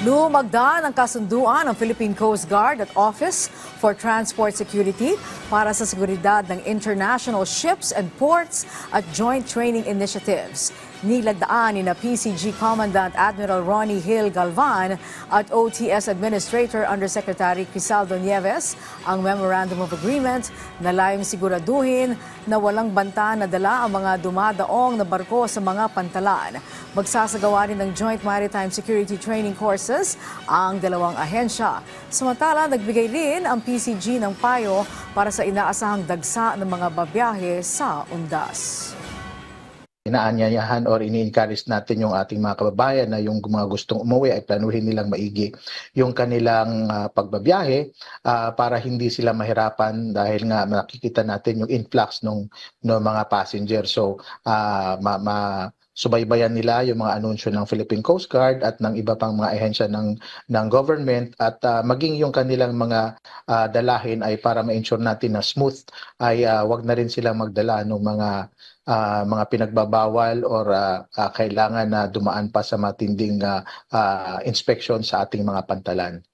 Lumagda ng kasunduan ng Philippine Coast Guard at Office for Transport Security para sa seguridad ng international ships and ports at joint training initiatives. Nilagdaan ni PCG Commandant Admiral Ronnie Hill Galvan at OTS Administrator Undersecretary Crisaldo Nieves ang Memorandum of Agreement na layong siguraduhin na walang banta na dala ang mga dumadaong na barko sa mga pantalan. Magsasagawa rin ng Joint Maritime Security Training Courses ang dalawang ahensya. Samantala, nagbigay rin ang PCG ng payo para sa inaasahang dagsa ng mga babiyahe sa undas. Inaanyayahan or ini-encourage natin yung ating mga kababayan na yung mga gustong umuwi ay planuhin nilang maigi yung kanilang pagbabiyahe para hindi sila mahirapan dahil nga nakikita natin yung influx ng mga passenger. So subaybayan nila yung mga anunsyo ng Philippine Coast Guard at ng iba pang mga ahensya ng government at maging yung kanilang mga dalahin ay para ma-ensure natin na smooth ay wag na rin silang magdala ng mga pinagbabawal or kailangan na dumaan pa sa matinding inspection sa ating mga pantalan.